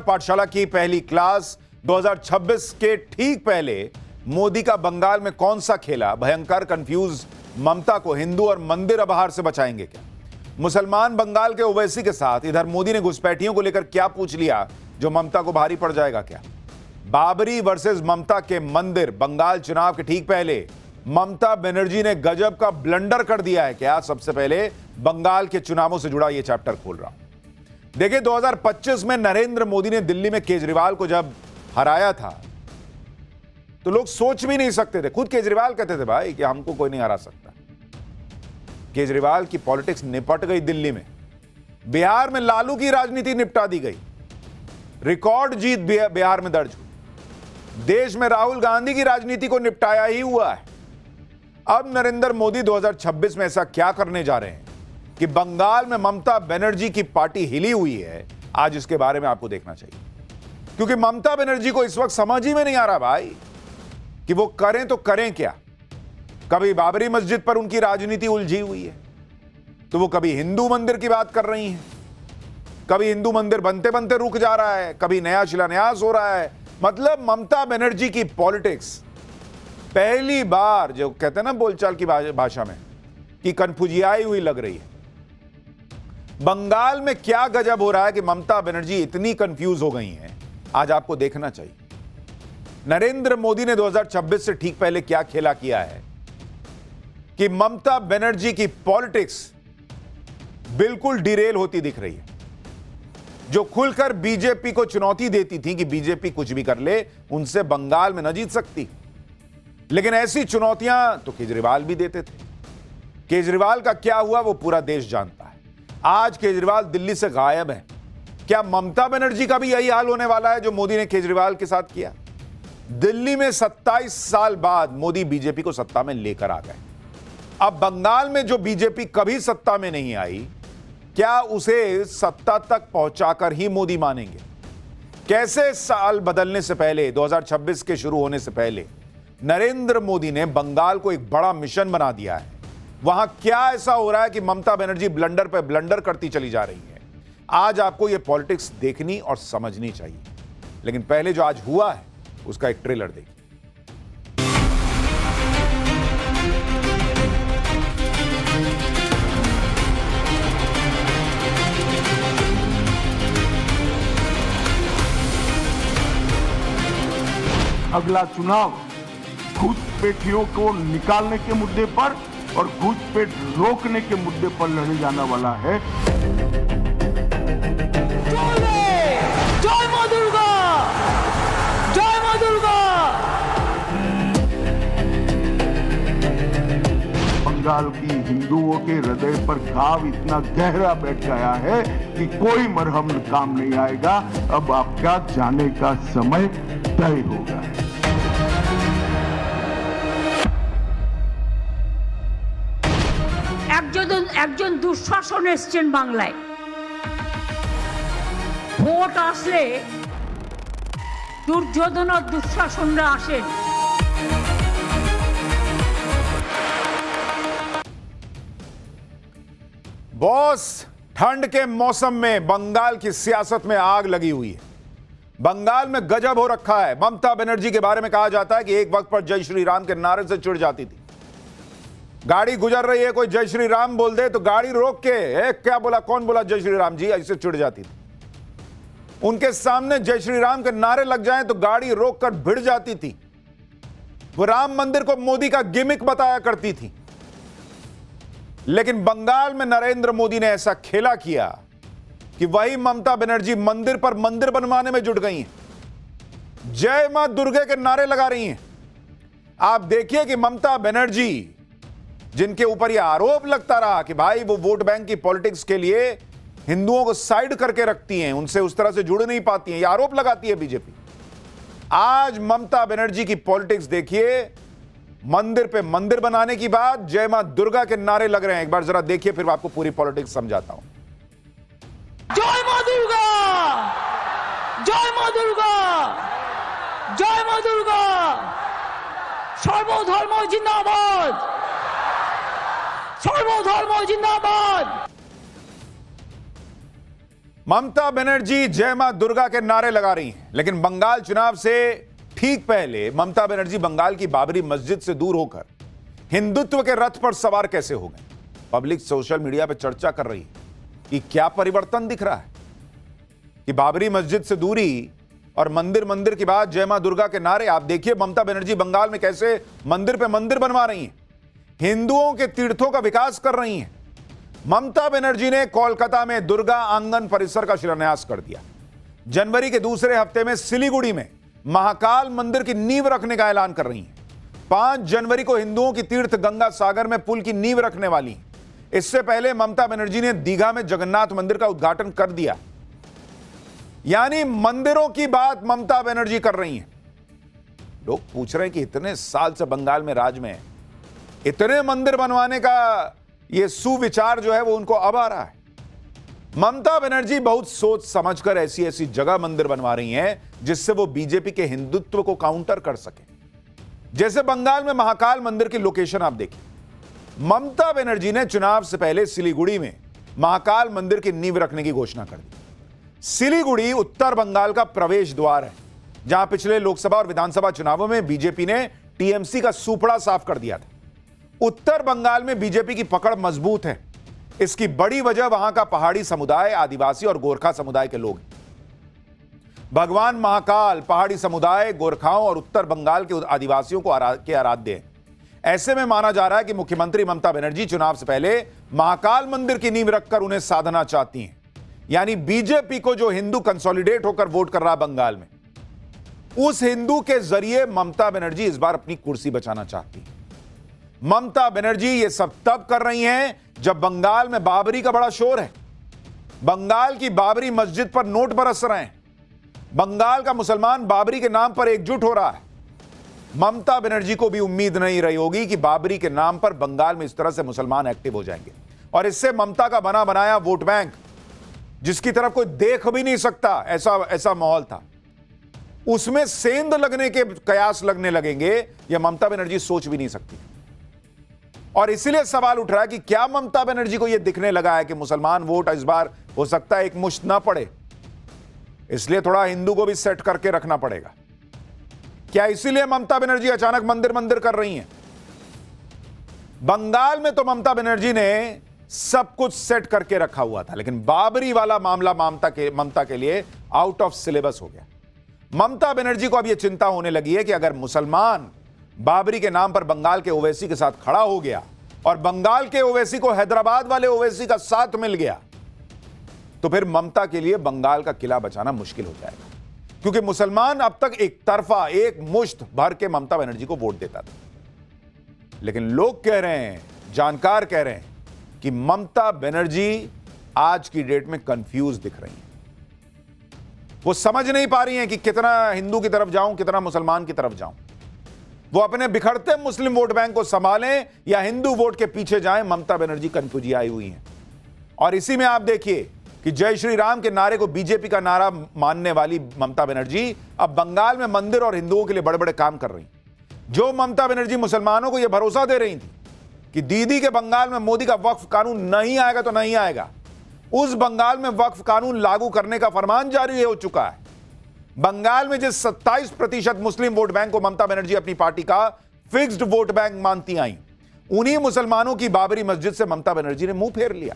पाठशाला की पहली क्लास 2026 के ठीक पहले मोदी का बंगाल में कौन सा खेला? भयंकर कंफ्यूज ममता को हिंदू और मंदिर अबहार से बचाएंगे क्या? मुसलमान बंगाल के ओवैसी के साथ इधर मोदी ने घुसपैठियों को लेकर क्या पूछ लिया जो ममता को भारी पड़ जाएगा क्या? बाबरी वर्सेस ममता के मंदिर, बंगाल चुनाव के ठीक पहले ममता बनर्जी ने गजब का ब्लंडर कर दिया है क्या? सबसे पहले बंगाल के चुनावों से जुड़ा यह चैप्टर खोल रहा हूं। देखिए 2025 में नरेंद्र मोदी ने दिल्ली में केजरीवाल को जब हराया था तो लोग सोच भी नहीं सकते थे, खुद केजरीवाल कहते थे भाई कि हमको कोई नहीं हरा सकता। केजरीवाल की पॉलिटिक्स निपट गई दिल्ली में। बिहार में लालू की राजनीति निपटा दी गई, रिकॉर्ड जीत बिहार में दर्ज हुई। देश में राहुल गांधी की राजनीति को निपटाया ही हुआ है। अब नरेंद्र मोदी 2026 में ऐसा क्या करने जा रहे हैं कि बंगाल में ममता बनर्जी की पार्टी हिली हुई है? आज इसके बारे में आपको देखना चाहिए, क्योंकि ममता बनर्जी को इस वक्त समझ ही में नहीं आ रहा भाई कि वो करें तो करें क्या। कभी बाबरी मस्जिद पर उनकी राजनीति उलझी हुई है तो वो कभी हिंदू मंदिर की बात कर रही हैं, कभी हिंदू मंदिर बनते बनते रुक जा रहा है, कभी नया शिलान्यास हो रहा है। मतलब ममता बनर्जी की पॉलिटिक्स पहली बार, जो कहते हैं ना बोलचाल की भाषा में, कि कन्फ्यूजियाई हुई लग रही है। बंगाल में क्या गजब हो रहा है कि ममता बनर्जी इतनी कंफ्यूज हो गई हैं, आज आपको देखना चाहिए। नरेंद्र मोदी ने 2026 से ठीक पहले क्या खेला किया है कि ममता बनर्जी की पॉलिटिक्स बिल्कुल डिरेल होती दिख रही है। जो खुलकर बीजेपी को चुनौती देती थी कि बीजेपी कुछ भी कर ले, उनसे बंगाल में न जीत सकती, लेकिन ऐसी चुनौतियां तो केजरीवाल भी देते थे। केजरीवाल का क्या हुआ वो पूरा देश जानता है। आज केजरीवाल दिल्ली से गायब है। क्या ममता बनर्जी का भी यही हाल होने वाला है जो मोदी ने केजरीवाल के साथ किया? दिल्ली में 27 साल बाद मोदी बीजेपी को सत्ता में लेकर आ गए। अब बंगाल में जो बीजेपी कभी सत्ता में नहीं आई, क्या उसे सत्ता तक पहुंचाकर ही मोदी मानेंगे? कैसे साल बदलने से पहले, 2026 के शुरू होने से पहले, नरेंद्र मोदी ने बंगाल को एक बड़ा मिशन बना दिया है। वहां क्या ऐसा हो रहा है कि ममता बनर्जी ब्लंडर पर ब्लंडर करती चली जा रही है? आज आपको यह पॉलिटिक्स देखनी और समझनी चाहिए। लेकिन पहले जो आज हुआ है उसका एक ट्रेलर देखिए। अगला चुनाव घुसपैठियों को निकालने के मुद्दे पर और घुसपैठ रोकने के मुद्दे पर लड़े जाने वाला है। जय मां दुर्गा, जय मां दुर्गा। बंगाल की हिंदुओं के हृदय पर घाव इतना गहरा बैठ गया है कि कोई मरहम काम नहीं आएगा। अब आपका जाने का समय तय होगा। একজন দুঃশাসন এসছেন বাংলায়। ভোট আসলে দুর্যোধন আর দুঃশাসনরা আসেন। बॉस, ठंड के मौसम में बंगाल की सियासत में आग लगी हुई है। बंगाल में गजब हो रखा है। ममता बनर्जी के बारे में कहा जाता है कि एक वक्त पर जय श्री राम के नारे से चिढ़ जाती थी। गाड़ी गुजर रही है, कोई जय श्री राम बोल दे तो गाड़ी रोक के क्या बोला, कौन बोला जय श्री राम जी, ऐसे चिढ़ जाती थी। उनके सामने जय श्री राम के नारे लग जाएं तो गाड़ी रोककर भिड़ जाती थी। वो राम मंदिर को मोदी का गिमिक बताया करती थी। लेकिन बंगाल में नरेंद्र मोदी ने ऐसा खेला किया कि वही ममता बनर्जी मंदिर पर मंदिर बनवाने में जुट गई हैं। जय मां दुर्गा के नारे लगा रही हैं। आप देखिए कि ममता बनर्जी, जिनके ऊपर यह आरोप लगता रहा कि भाई वो वोट बैंक की पॉलिटिक्स के लिए हिंदुओं को साइड करके रखती हैं, उनसे उस तरह से जुड़ नहीं पाती हैं, यह आरोप लगाती है बीजेपी। आज ममता बनर्जी की पॉलिटिक्स देखिए। मंदिर पे मंदिर बनाने की बात, जय मां दुर्गा के नारे लग रहे हैं। एक बार जरा देखिए, फिर आपको पूरी पॉलिटिक्स समझाता हूं। जय मां दुर्गा, जय मां दुर्गा, जय मां दुर्गा। सर्वधर्म जिंदाबाद, सर्वधर्म जिंदाबाद। ममता बनर्जी जय मां दुर्गा के नारे लगा रही हैं, लेकिन बंगाल चुनाव से ठीक पहले ममता बनर्जी बंगाल की बाबरी मस्जिद से दूर होकर हिंदुत्व के रथ पर सवार कैसे हो गए? पब्लिक सोशल मीडिया पर चर्चा कर रही है कि क्या परिवर्तन दिख रहा है कि बाबरी मस्जिद से दूरी और मंदिर मंदिर की बात जय मां दुर्गा के नारे। आप देखिए ममता बनर्जी बंगाल में कैसे मंदिर पे मंदिर बनवा रही हैं, हिंदुओं के तीर्थों का विकास कर रही हैं। ममता बनर्जी ने कोलकाता में दुर्गा आंगन परिसर का शिलान्यास कर दिया। जनवरी के दूसरे हफ्ते में सिलीगुड़ी में महाकाल मंदिर की नींव रखने का ऐलान कर रही हैं। 5 जनवरी को हिंदुओं की तीर्थ गंगा सागर में पुल की नींव रखने वाली हैं। इससे पहले ममता बनर्जी ने दीघा में जगन्नाथ मंदिर का उद्घाटन कर दिया। यानी मंदिरों की बात ममता बनर्जी कर रही हैं। लोग पूछ रहे हैं कि इतने साल से बंगाल में राज में इतने मंदिर बनवाने का यह सुविचार जो है वो उनको अब आ रहा है। ममता बनर्जी बहुत सोच समझकर ऐसी ऐसी जगह मंदिर बनवा रही हैं जिससे वो बीजेपी के हिंदुत्व को काउंटर कर सके। जैसे बंगाल में महाकाल मंदिर की लोकेशन आप देखिए। ममता बनर्जी ने चुनाव से पहले सिलीगुड़ी में महाकाल मंदिर की नींव रखने की घोषणा कर दी। सिलीगुड़ी उत्तर बंगाल का प्रवेश द्वार है, जहां पिछले लोकसभा और विधानसभा चुनावों में बीजेपी ने टीएमसी का सुपड़ा साफ कर दिया था। उत्तर बंगाल में बीजेपी की पकड़ मजबूत है। इसकी बड़ी वजह वहां का पहाड़ी समुदाय, आदिवासी और गोरखा समुदाय के लोग हैं। भगवान महाकाल पहाड़ी समुदाय, गोरखाओं और उत्तर बंगाल के आदिवासियों को आराध्य हैं। ऐसे में माना जा रहा है कि मुख्यमंत्री ममता बनर्जी चुनाव से पहले महाकाल मंदिर की नींव रखकर उन्हें साधना चाहती हैं। यानी बीजेपी को जो हिंदू कंसोलिडेट होकर वोट कर रहा है बंगाल में, उस हिंदू के जरिए ममता बनर्जी इस बार अपनी कुर्सी बचाना चाहती है। ममता बनर्जी ये सब तब कर रही हैं जब बंगाल में बाबरी का बड़ा शोर है। बंगाल की बाबरी मस्जिद पर नोट बरस रहे हैं। बंगाल का मुसलमान बाबरी के नाम पर एकजुट हो रहा है। ममता बनर्जी को भी उम्मीद नहीं रही होगी कि बाबरी के नाम पर बंगाल में इस तरह से मुसलमान एक्टिव हो जाएंगे और इससे ममता का बना बनाया वोट बैंक, जिसकी तरफ कोई देख भी नहीं सकता, ऐसा माहौल था, उसमें सेंध लगने के कयास लगने लगेंगे। यह ममता बनर्जी सोच भी नहीं सकती। और इसीलिए सवाल उठ रहा है कि क्या ममता बनर्जी को यह दिखने लगा है कि मुसलमान वोट इस बार हो सकता है एक मुश्त ना पड़े, इसलिए थोड़ा हिंदू को भी सेट करके रखना पड़ेगा। क्या इसीलिए ममता बनर्जी अचानक मंदिर मंदिर कर रही हैं? बंगाल में तो ममता बनर्जी ने सब कुछ सेट करके रखा हुआ था, लेकिन बाबरी वाला मामला ममता के लिए आउट ऑफ सिलेबस हो गया। ममता बनर्जी को अब यह चिंता होने लगी है कि अगर मुसलमान बाबरी के नाम पर बंगाल के ओवैसी के साथ खड़ा हो गया और बंगाल के ओवैसी को हैदराबाद वाले ओवैसी का साथ मिल गया, तो फिर ममता के लिए बंगाल का किला बचाना मुश्किल हो जाएगा। क्योंकि मुसलमान अब तक एक तरफा, एक मुश्त भर के ममता बनर्जी को वोट देता था। लेकिन लोग कह रहे हैं, जानकार कह रहे हैं कि ममता बनर्जी आज की डेट में कंफ्यूज दिख रही हैं। वो समझ नहीं पा रही हैं कि कितना हिंदू की तरफ जाऊं, कितना मुसलमान की तरफ जाऊं। वो अपने बिखरते मुस्लिम वोट बैंक को संभालें या हिंदू वोट के पीछे जाएं, ममता बनर्जी कंफ्यूज आई हुई हैं। और इसी में आप देखिए कि जय श्री राम के नारे को बीजेपी का नारा मानने वाली ममता बनर्जी अब बंगाल में मंदिर और हिंदुओं के लिए बड़े बड़े काम कर रही। जो ममता बनर्जी मुसलमानों को यह भरोसा दे रही थी कि दीदी के बंगाल में मोदी का वक्फ कानून नहीं आएगा तो नहीं आएगा, उस बंगाल में वक्फ कानून लागू करने का फरमान जारी हो चुका है। बंगाल में जिस 27% मुस्लिम वोट बैंक को ममता बनर्जी अपनी पार्टी का फिक्स्ड वोट बैंक मानती आई, उन्हीं मुसलमानों की बाबरी मस्जिद से ममता बनर्जी ने मुंह फेर लिया।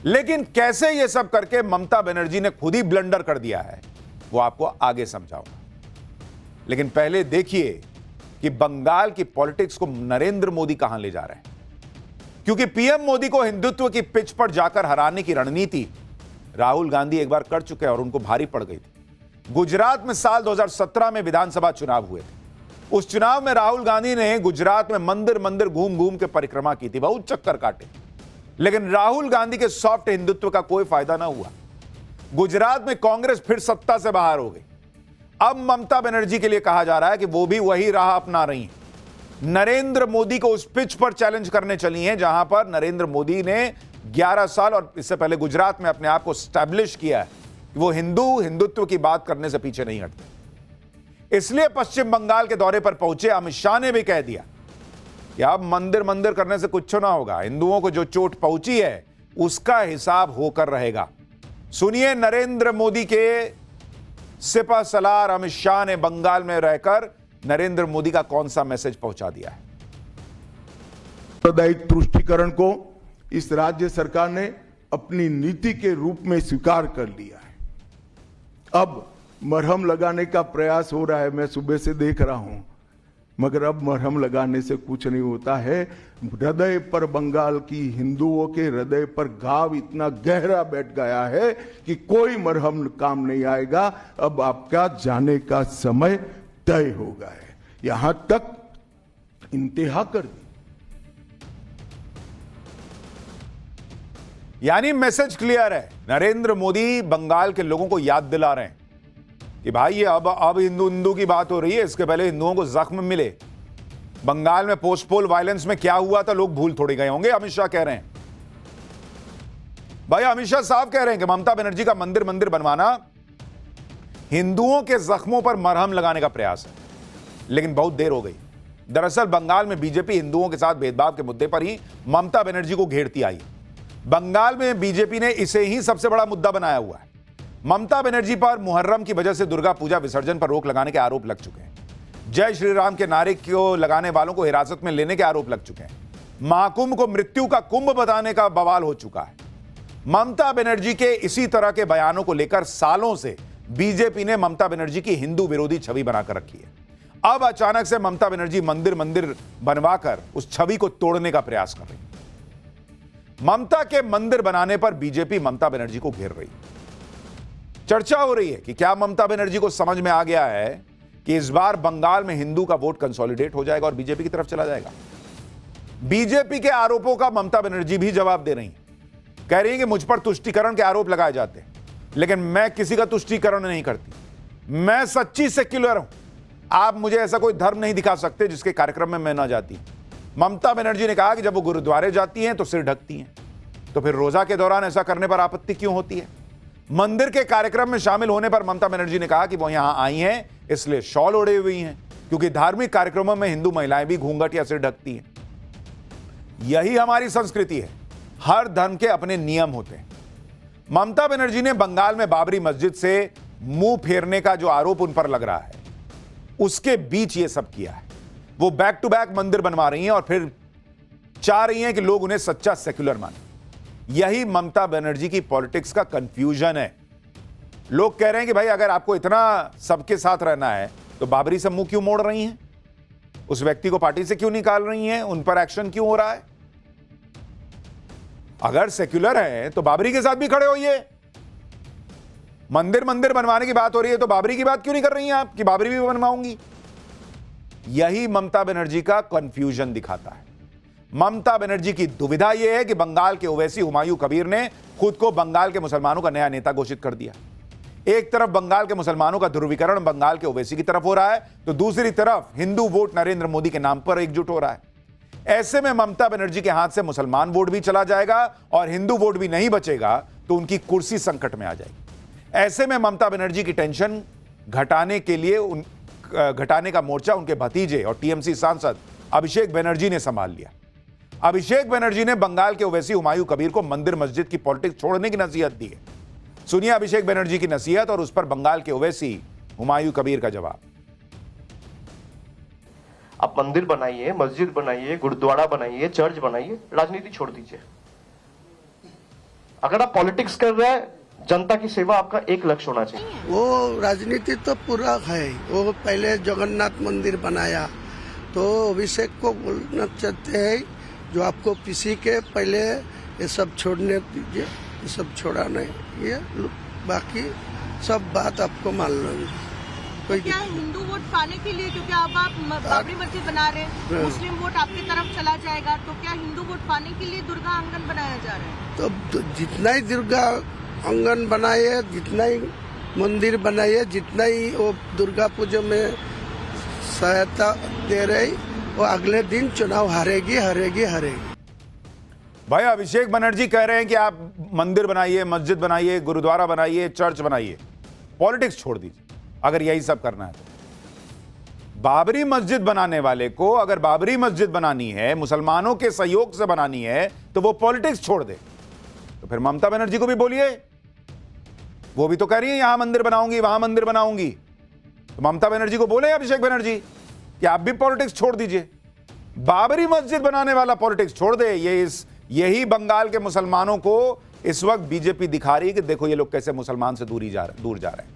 लेकिन कैसे यह सब करके ममता बनर्जी ने खुद ही ब्लंडर कर दिया है, वो आपको आगे समझाऊंगा। लेकिन पहले देखिए कि बंगाल की पॉलिटिक्स को नरेंद्र मोदी कहां ले जा रहे हैं। क्योंकि पीएम मोदी को हिंदुत्व की पिच पर जाकर हराने की रणनीति राहुल गांधी एक बार कर चुके हैं और उनको भारी पड़ गई थी। गुजरात में साल 2017 में विधानसभा चुनाव हुए थे। उस चुनाव में राहुल गांधी ने गुजरात में मंदिर मंदिर घूम घूम के परिक्रमा की थी, बहुत चक्कर काटे, लेकिन राहुल गांधी के सॉफ्ट हिंदुत्व का कोई फायदा ना हुआ। गुजरात में कांग्रेस फिर सत्ता से बाहर हो गई। अब ममता बनर्जी के लिए कहा जा रहा है कि वो भी वही राह अपना रही हैं। नरेंद्र मोदी को उस पिच पर चैलेंज करने चली हैं जहां पर नरेंद्र मोदी ने 11 साल और इससे पहले गुजरात में अपने आप को स्टैब्लिश किया है कि वो हिंदुत्व की बात करने से पीछे नहीं हटते। इसलिए पश्चिम बंगाल के दौरे पर पहुंचे अमित शाह ने भी कह दिया कि अब मंदिर मंदिर करने से कुछ ना होगा, हिंदुओं को जो चोट पहुंची है उसका हिसाब होकर रहेगा। सुनिए नरेंद्र मोदी के सिपह सलार अमित शाह ने बंगाल में रहकर नरेंद्र मोदी का कौन सा मैसेज पहुंचा दिया है। साम्प्रदायिक तुष्टीकरण को इस राज्य सरकार ने अपनी नीति के रूप में स्वीकार कर लिया है। अब मरहम लगाने का प्रयास हो रहा है, मैं सुबह से देख रहा हूं, मगर अब मरहम लगाने से कुछ नहीं होता है। हृदय पर, बंगाल की हिंदुओं के हृदय पर घाव इतना गहरा बैठ गया है कि कोई मरहम काम नहीं आएगा। अब आपका जाने का समय तय हो गया है। यहां तक इंतहा कर दी। यानी मैसेज क्लियर है। नरेंद्र मोदी बंगाल के लोगों को याद दिला रहे हैं कि भाई ये अब हिंदू की बात हो रही है, इसके पहले हिंदुओं को जख्म मिले। बंगाल में पोस्ट पोल वायलेंस में क्या हुआ था लोग भूल थोड़ी गए होंगे। अमित शाह कह रहे हैं, भाई अमित शाह साहब कह रहे हैं कि ममता बनर्जी का मंदिर बनवाना हिंदुओं के जख्मों पर मरहम लगाने का प्रयास है, लेकिन बहुत देर हो गई। दरअसल बंगाल में बीजेपी हिंदुओं के साथ भेदभाव के मुद्दे पर ही ममता बनर्जी को घेरती आई। बंगाल में बीजेपी ने इसे ही सबसे बड़ा मुद्दा बनाया हुआ है। ममता बनर्जी पर मुहर्रम की वजह से दुर्गा पूजा विसर्जन पर रोक लगाने के आरोप लग चुके हैं। जय श्री राम के नारे को लगाने वालों को हिरासत में लेने के आरोप लग चुके हैं। महाकुंभ को मृत्यु का कुंभ बताने का बवाल हो चुका है। ममता बनर्जी के इसी तरह के बयानों को लेकर सालों से बीजेपी ने ममता बनर्जी की हिंदू विरोधी छवि बनाकर रखी है। अब अचानक से ममता बनर्जी मंदिर बनवाकर उस छवि को तोड़ने का प्रयास कर रही है। ममता के मंदिर बनाने पर बीजेपी ममता बनर्जी को घेर रही है। चर्चा हो रही है कि क्या ममता बनर्जी को समझ में आ गया है कि इस बार बंगाल में हिंदू का वोट कंसोलिडेट हो जाएगा और बीजेपी की तरफ चला जाएगा। बीजेपी के आरोपों का ममता बनर्जी भी जवाब दे रही हैं। कह रही हैं कि मुझ पर तुष्टीकरण के आरोप लगाए जाते हैं, लेकिन मैं किसी का तुष्टीकरण नहीं करती। मैं सच्ची सेक्युलर हूं। आप मुझे ऐसा कोई धर्म नहीं दिखा सकते जिसके कार्यक्रम में मैं ना जाती। ममता बनर्जी ने कहा कि जब वो गुरुद्वारे जाती हैं तो सिर ढकती हैं, तो फिर रोजा के दौरान ऐसा करने पर आपत्ति क्यों होती है। मंदिर के कार्यक्रम में शामिल होने पर ममता बनर्जी ने कहा कि वो यहां आई हैं इसलिए शॉल ओढ़े हुई हैं, क्योंकि धार्मिक कार्यक्रमों में हिंदू महिलाएं भी घूंघट या सिर ढकती हैं। यही हमारी संस्कृति है। हर धर्म के अपने नियम होते हैं। ममता बनर्जी ने बंगाल में बाबरी मस्जिद से मुंह फेरने का जो आरोप उन पर लग रहा है, उसके बीच ये सब किया है। वो बैक टू बैक मंदिर बनवा रही हैं और फिर चाह रही हैं कि लोग उन्हें सच्चा सेक्युलर माने। यही ममता बनर्जी की पॉलिटिक्स का कंफ्यूजन है। लोग कह रहे हैं कि भाई अगर आपको इतना सबके साथ रहना है तो बाबरी से मुंह क्यों मोड़ रही हैं, उस व्यक्ति को पार्टी से क्यों निकाल रही हैं, उन पर एक्शन क्यों हो रहा है। अगर सेक्युलर है तो बाबरी के साथ भी खड़े होइए। मंदिर बनवाने की बात हो रही है तो बाबरी की बात क्यों नहीं कर रही हैं आप कि बाबरी भी बनवाऊंगी। यही ममता बनर्जी का कंफ्यूजन दिखाता है। ममता बनर्जी की दुविधा यह है कि बंगाल के ओवैसी हुमायूं कबीर ने खुद को बंगाल के मुसलमानों का नया नेता घोषित कर दिया। एक तरफ बंगाल के मुसलमानों का ध्रुवीकरण बंगाल के ओवैसी की तरफ हो रहा है, तो दूसरी तरफ हिंदू वोट नरेंद्र मोदी के नाम पर एकजुट हो रहा है। ऐसे में ममता बनर्जी के हाथ से मुसलमान वोट भी चला जाएगा और हिंदू वोट भी नहीं बचेगा तो उनकी कुर्सी संकट में आ जाएगी। ऐसे में ममता बनर्जी की टेंशन घटाने के लिए घटाने का मोर्चा उनके भतीजे और टीएमसी सांसद अभिषेक बनर्जी ने संभाल लिया। अभिषेक बनर्जी ने बंगाल के ओवैसी हुमायूं कबीर को मंदिर मस्जिद की पॉलिटिक्स छोड़ने की नसीहत दी है। सुनिए अभिषेक बनर्जी की नसीहत और उस पर बंगाल के ओवैसी हुमायूं कबीर का जवाब। आप मंदिर बनाइए, मस्जिद बनाइए, गुरुद्वारा बनाइए, चर्च बनाइए, राजनीति छोड़ दीजिए। अगर आप पॉलिटिक्स कर रहे हैं, जनता की सेवा आपका एक लक्ष्य होना चाहिए। वो राजनीति तो पूरा है। वो पहले जगन्नाथ मंदिर बनाया, तो अभिषेक को बोलना चाहते हैं जो आपको किसी के पहले ये सब छोड़ने दीजिए, ये सब छोड़ा नहीं, ये बाकी सब बात आपको मान लो। तो क्या हिंदू वोट पाने के लिए, क्योंकि अब आप बाबरी मस्जिद बना रहे हैं, मुस्लिम वोट आपकी तरफ चला जाएगा, तो क्या हिंदू वोट पाने के लिए दुर्गा आंगन बनाया जा रहा है? तो जितना ही दुर्गा आंगन बनाइए, जितना ही मंदिर बनाइए, जितना ही वो दुर्गा पूजा में सहायता दे रही, वो अगले दिन चुनाव हारेगी। भाई अभिषेक बनर्जी कह रहे हैं कि आप मंदिर बनाइए, मस्जिद बनाइए, गुरुद्वारा बनाइए, चर्च बनाइए, पॉलिटिक्स छोड़ दीजिए अगर यही सब करना है तो। बाबरी मस्जिद बनाने वाले को अगर बाबरी मस्जिद बनानी है, मुसलमानों के सहयोग से बनानी है, तो वो पॉलिटिक्स छोड़ दे। तो फिर ममता बनर्जी को भी बोलिए वो भी तो कह रही है यहां मंदिर बनाऊंगी, वहां मंदिर बनाऊंगी। तो ममता बनर्जी को बोले अभिषेक बनर्जी कि आप भी पॉलिटिक्स छोड़ दीजिए, बाबरी मस्जिद बनाने वाला पॉलिटिक्स छोड़ दे। यही बंगाल के मुसलमानों को इस वक्त बीजेपी दिखा रही है कि देखो ये लोग कैसे मुसलमान से दूर जा रहे हैं।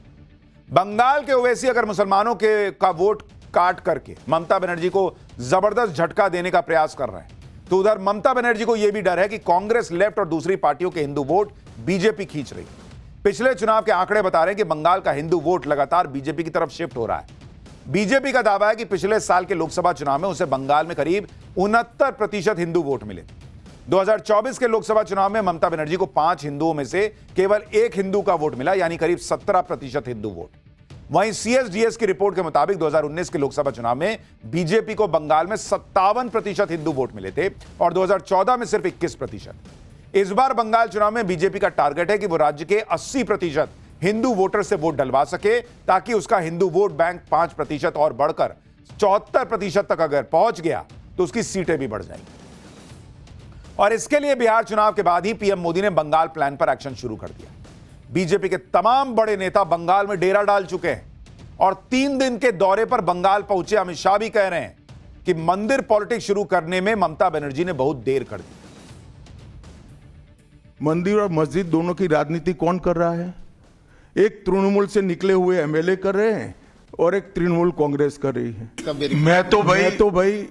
बंगाल के ओवैसी अगर मुसलमानों का वोट काट करके ममता बनर्जी को जबरदस्त झटका देने का प्रयास कर रहे हैं, तो उधर ममता बनर्जी को यह भी डर है कि कांग्रेस, लेफ्ट और दूसरी पार्टियों के हिंदू वोट बीजेपी खींच रही है। पिछले चुनाव के आंकड़े बता रहे हैं कि बंगाल का हिंदू वोट लगातार बीजेपी की तरफ शिफ्ट हो रहा है। बीजेपी का दावा है कि पिछले साल के लोकसभा चुनाव में उसे बंगाल में करीब 69% हिंदू वोट मिले। 2024 के लोकसभा चुनाव में ममता बनर्जी को 5 हिंदुओं में से केवल 1 हिंदू का वोट मिला, यानी करीब 17% हिंदू वोट। वहीं CSDS की रिपोर्ट के मुताबिक 2019 के लोकसभा चुनाव में बीजेपी को बंगाल में 57% हिंदू वोट मिले थे और 2014 में सिर्फ 21%। इस बार बंगाल चुनाव में बीजेपी का टारगेट है कि वो राज्य के 80% हिंदू वोटर से वोट डलवा सके, ताकि उसका हिंदू वोट बैंक 5% और बढ़कर 74% तक अगर पहुंच गया तो उसकी सीटें भी बढ़ जाएंगी। और इसके लिए बिहार चुनाव के बाद ही पीएम मोदी ने बंगाल प्लान पर एक्शन शुरू कर दिया। बीजेपी के तमाम बड़े नेता बंगाल में डेरा डाल चुके हैं और 3 दिन के दौरे पर बंगाल पहुंचे अमित शाह भी कह रहे हैं कि मंदिर पॉलिटिक्स शुरू करने में ममता बनर्जी ने बहुत देर कर दी। मंदिर और मस्जिद दोनों की राजनीति कौन कर रहा है? एक तृणमूल से निकले हुए एमएलए कर रहे हैं और एक तृणमूल कांग्रेस कर रही है। मैं तो भाई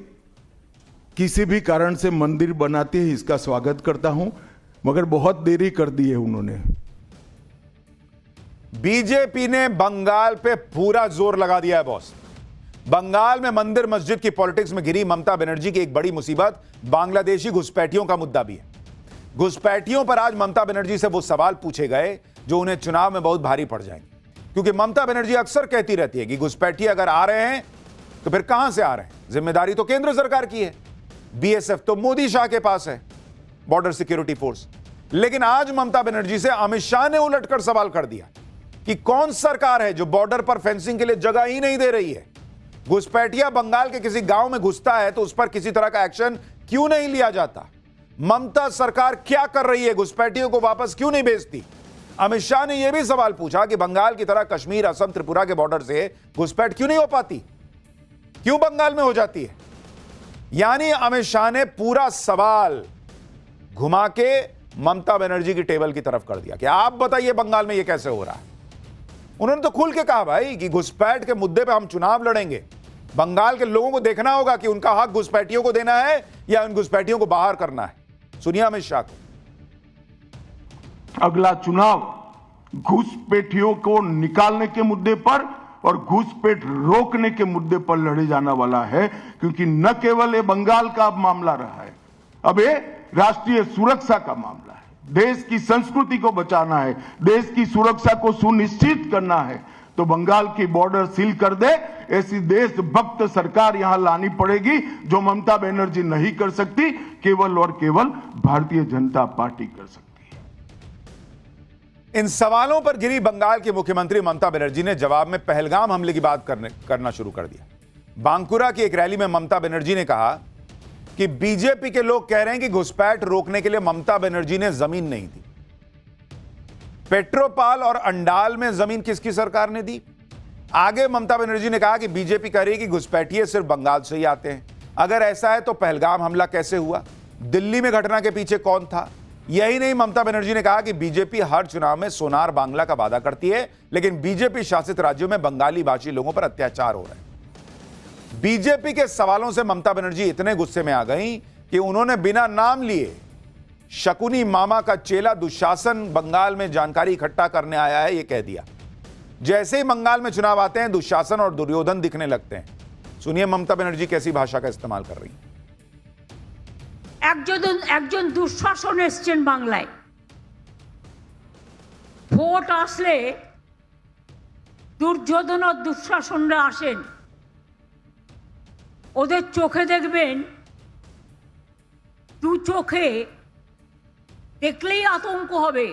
किसी भी कारण से मंदिर बनाते ही इसका स्वागत करता हूं, मगर बहुत देरी कर दी है उन्होंने। बीजेपी ने बंगाल पे पूरा जोर लगा दिया है बॉस। बंगाल में मंदिर मस्जिद की पॉलिटिक्स में घिरी ममता बनर्जी की एक बड़ी मुसीबत बांग्लादेशी घुसपैठियों का मुद्दा भी है। घुसपैठियों पर आज ममता बनर्जी से वो सवाल पूछे गए जो उन्हें चुनाव में बहुत भारी पड़ जाएंगे, क्योंकि ममता बनर्जी अक्सर कहती रहती है कि घुसपैठी अगर आ रहे हैं तो फिर कहां से आ रहे हैं, जिम्मेदारी तो केंद्र सरकार की है, बीएसएफ तो मोदी शाह के पास है, बॉर्डर सिक्योरिटी फोर्स। लेकिन आज ममता बनर्जी से अमित शाह ने उलटकर सवाल कर दिया कि कौन सरकार है जो बॉर्डर पर फेंसिंग के लिए जगह ही नहीं दे रही है। घुसपैठिया बंगाल के किसी गांव में घुसता है तो उस पर किसी तरह का एक्शन क्यों नहीं लिया जाता? ममता सरकार क्या कर रही है? घुसपैठियों को वापस क्यों नहीं भेजती? अमित शाह ने यह भी सवाल पूछा कि बंगाल की तरह कश्मीर, असम, त्रिपुरा के बॉर्डर से घुसपैठ क्यों नहीं हो पाती, क्यों बंगाल में हो जाती है? यानी अमित शाह ने पूरा सवाल घुमा के ममता बनर्जी की टेबल की तरफ कर दिया कि आप बताइए बंगाल में यह कैसे हो रहा है। उन्होंने तो खुल के कहा भाई कि घुसपैठ के मुद्दे पे हम चुनाव लड़ेंगे। बंगाल के लोगों को देखना होगा कि उनका हक घुसपैठियों को देना है या उन घुसपैठियों को बाहर करना है। सुनिए अमित शाह को। अगला चुनाव घुसपैठियों को निकालने के मुद्दे पर और घुसपैठ रोकने के मुद्दे पर लड़े जाने वाला है, क्योंकि न केवल ये बंगाल का अब मामला रहा है, अब ये राष्ट्रीय सुरक्षा का मामला है। देश की संस्कृति को बचाना है, देश की सुरक्षा को सुनिश्चित करना है, तो बंगाल की बॉर्डर सील कर दे, ऐसी देशभक्त सरकार यहां लानी पड़ेगी जो ममता बनर्जी नहीं कर सकती, केवल और केवल भारतीय जनता पार्टी कर सकती है। इन सवालों पर गिरी बंगाल की मुख्यमंत्री ममता बनर्जी ने जवाब में पहलगाम हमले की बात करना शुरू कर दिया। बांकुरा की एक रैली में ममता बनर्जी ने कहा कि बीजेपी के लोग कह रहे हैं कि घुसपैठ रोकने के लिए ममता बनर्जी ने जमीन नहीं दी। पेट्रोपाल और अंडाल में जमीन किसकी सरकार ने दी? आगे ममता बनर्जी ने कहा कि बीजेपी कह रही है कि घुसपैठिए सिर्फ बंगाल से ही आते हैं। अगर ऐसा है तो पहलगाम हमला कैसे हुआ? दिल्ली में घटना के पीछे कौन था? यही नहीं, ममता बनर्जी ने कहा कि बीजेपी हर चुनाव में सोनार बांग्ला का वादा करती है, लेकिन बीजेपी शासित राज्यों में बंगाली भाषी लोगों पर अत्याचार हो रहे हैं। बीजेपी के सवालों से ममता बनर्जी इतने गुस्से में आ गई कि उन्होंने बिना नाम लिए शकुनी मामा का चेला दुशासन बंगाल में जानकारी इकट्ठा करने आया है, यह कह दिया। जैसे ही बंगाल में चुनाव आते हैं दुशासन और दुर्योधन दिखने लगते हैं। सुनिए ममता बनर्जी कैसी भाषा का इस्तेमाल कर रही है। একজন দুঃশাসন এসছেন বাংলায়, ভোট আসলে দুর্যোধন আর দুঃশাসনরা আসেন, ওদের চোখে দেখবেন, দু চোখে দেখলেই আতঙ্ক হবে,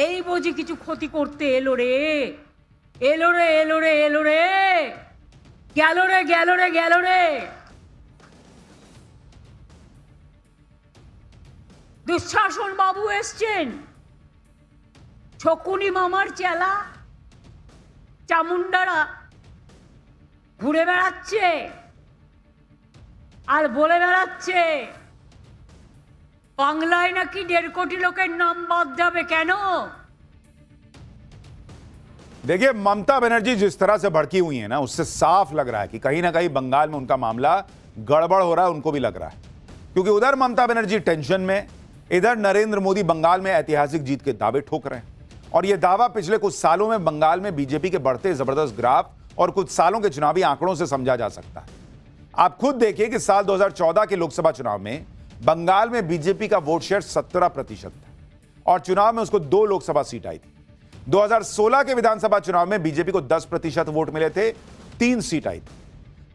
এই বুঝি কিছু ক্ষতি করতে এলো রে, এলো রে, এলো রে, এলো রে, গেল রে, গেল রে, গেল রে। দুঃশাসন বাবু এসছেন, শকুনি মামার চেলা চামুন্ডারা ঘুরে বেড়াচ্ছে আর বলে বেড়াচ্ছে বাংলায় নাকি 1.5 কোটি লোকের नाम বাদ যাবে কেন? देखिए, ममता बनर्जी जिस तरह से भड़की हुई है ना, उससे साफ लग रहा है कि कहीं ना कहीं बंगाल में उनका मामला गड़बड़ हो रहा है, उनको भी लग रहा है। क्योंकि उधर ममता बनर्जी टेंशन में, इधर नरेंद्र मोदी बंगाल में ऐतिहासिक जीत के दावे ठोक रहे हैं। और यह दावा पिछले कुछ सालों में बंगाल में बीजेपी के बढ़ते जबरदस्त ग्राफ और कुछ सालों के चुनावी आंकड़ों से समझा जा सकता है। आप खुद देखिए कि साल 2014 के लोकसभा चुनाव में बंगाल में बीजेपी का वोट शेयर 17% था और चुनाव में उसको 2 लोकसभा सीट आई थी। 2016 के विधानसभा चुनाव में बीजेपी को 10% वोट मिले थे, 3 सीट आई थी।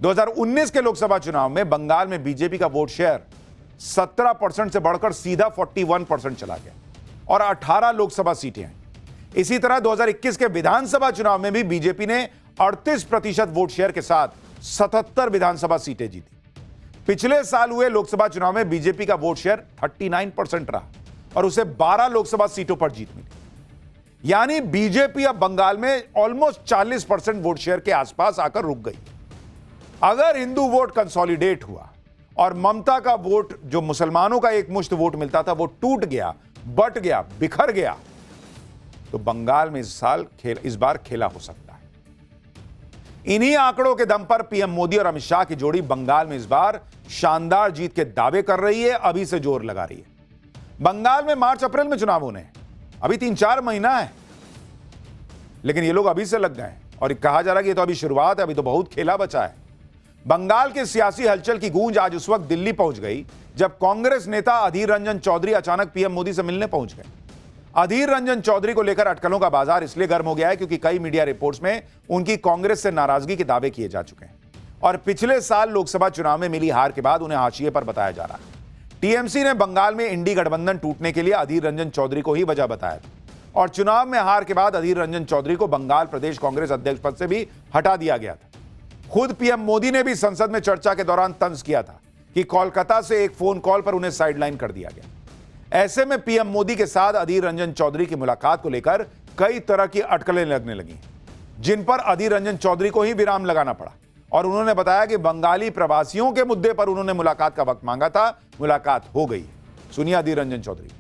2019 के लोकसभा चुनाव में बंगाल में बीजेपी का वोट शेयर 17% से बढ़कर सीधा 41% चला गया और 18 लोकसभा सीटें आई। इसी तरह 2021 के विधानसभा चुनाव में भी बीजेपी ने 38% वोट शेयर के साथ 77 विधानसभा सीटें जीती। पिछले साल हुए लोकसभा चुनाव में बीजेपी का वोट शेयर 39% रहा और उसे 12 लोकसभा सीटों पर जीत मिली। यानी बीजेपी अब बंगाल में ऑलमोस्ट 40% वोट शेयर के आसपास आकर रुक गई। अगर हिंदू वोट कंसोलिडेट हुआ और ममता का वोट, जो मुसलमानों का एक मुश्त वोट मिलता था, वो टूट गया, बट गया, बिखर गया, तो बंगाल में इस बार खेला हो सकता है। इन्हीं आंकड़ों के दम पर पीएम मोदी और अमित शाह की जोड़ी बंगाल में इस बार शानदार जीत के दावे कर रही है, अभी से जोर लगा रही है। बंगाल में मार्च अप्रैल में चुनाव होने हैं, अभी 3-4 महीना है, लेकिन ये लोग अभी से लग गए और कहा जा रहा है कि ये तो अभी शुरुआत है, अभी तो बहुत खेला बचा है। बंगाल के सियासी हलचल की गूंज आज उस वक्त दिल्ली पहुंच गई जब कांग्रेस नेता अधीर रंजन चौधरी अचानक पीएम मोदी से मिलने पहुंच गए। अधीर रंजन चौधरी को लेकर अटकलों का बाजार इसलिए गर्म हो गया है क्योंकि कई मीडिया रिपोर्ट्स में उनकी कांग्रेस से नाराजगी के दावे किए जा चुके हैं और पिछले साल लोकसभा चुनाव में मिली हार के बाद उन्हें हाशिए पर बताया जा रहा है। टीएमसी ने बंगाल में इंडी गठबंधन टूटने के लिए अधीर रंजन चौधरी को ही वजह बताया था और चुनाव में हार के बाद अधीर रंजन चौधरी को बंगाल प्रदेश कांग्रेस अध्यक्ष पद से भी हटा दिया गया था। खुद पीएम मोदी ने भी संसद में चर्चा के दौरान तंज किया था कि कोलकाता से एक फोन कॉल पर उन्हें साइडलाइन कर दिया गया। ऐसे में पीएम मोदी के साथ अधीर रंजन चौधरी की मुलाकात को लेकर कई तरह की अटकलें लगने लगी, जिन पर अधीर रंजन चौधरी को ही विराम लगाना पड़ा और उन्होंने बताया कि बंगाली प्रवासियों के मुद्दे पर उन्होंने मुलाकात का वक्त मांगा था, मुलाकात हो गई। सुनिए अधीर रंजन चौधरी।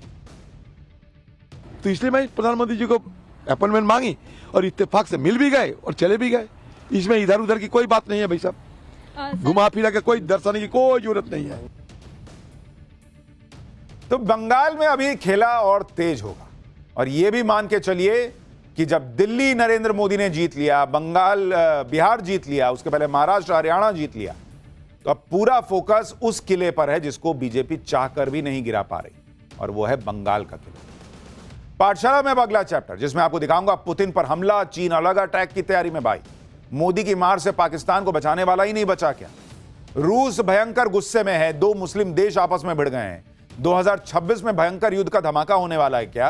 तो इसलिए मैं प्रधानमंत्री जी को अपॉइंटमेंट मांगी और इत्तेफाक से मिल भी गए और चले भी गए। इसमें इधर उधर की कोई बात नहीं है भाई साहब, घुमा फिरा के कोई दर्शाने की कोई जरूरत नहीं है। तो बंगाल में अभी खेला और तेज होगा और यह भी मान के चलिए कि जब दिल्ली नरेंद्र मोदी ने जीत लिया, बंगाल बिहार जीत लिया, उसके पहले महाराष्ट्र हरियाणा जीत लिया, तो अब पूरा फोकस उस किले पर है जिसको बीजेपी चाहकर भी नहीं गिरा पा रही और वो है बंगाल का किला। पाठशाला में अब अगला चैप्टर जिसमें आपको दिखाऊंगा पुतिन पर हमला, चीन अलग अटैक की तैयारी में। भाई मोदी की मार से पाकिस्तान को बचाने वाला ही नहीं बचा क्या? रूस भयंकर गुस्से में है, 2 मुस्लिम देश आपस में भिड़ गए हैं। 2026 में भयंकर युद्ध का धमाका होने वाला है क्या?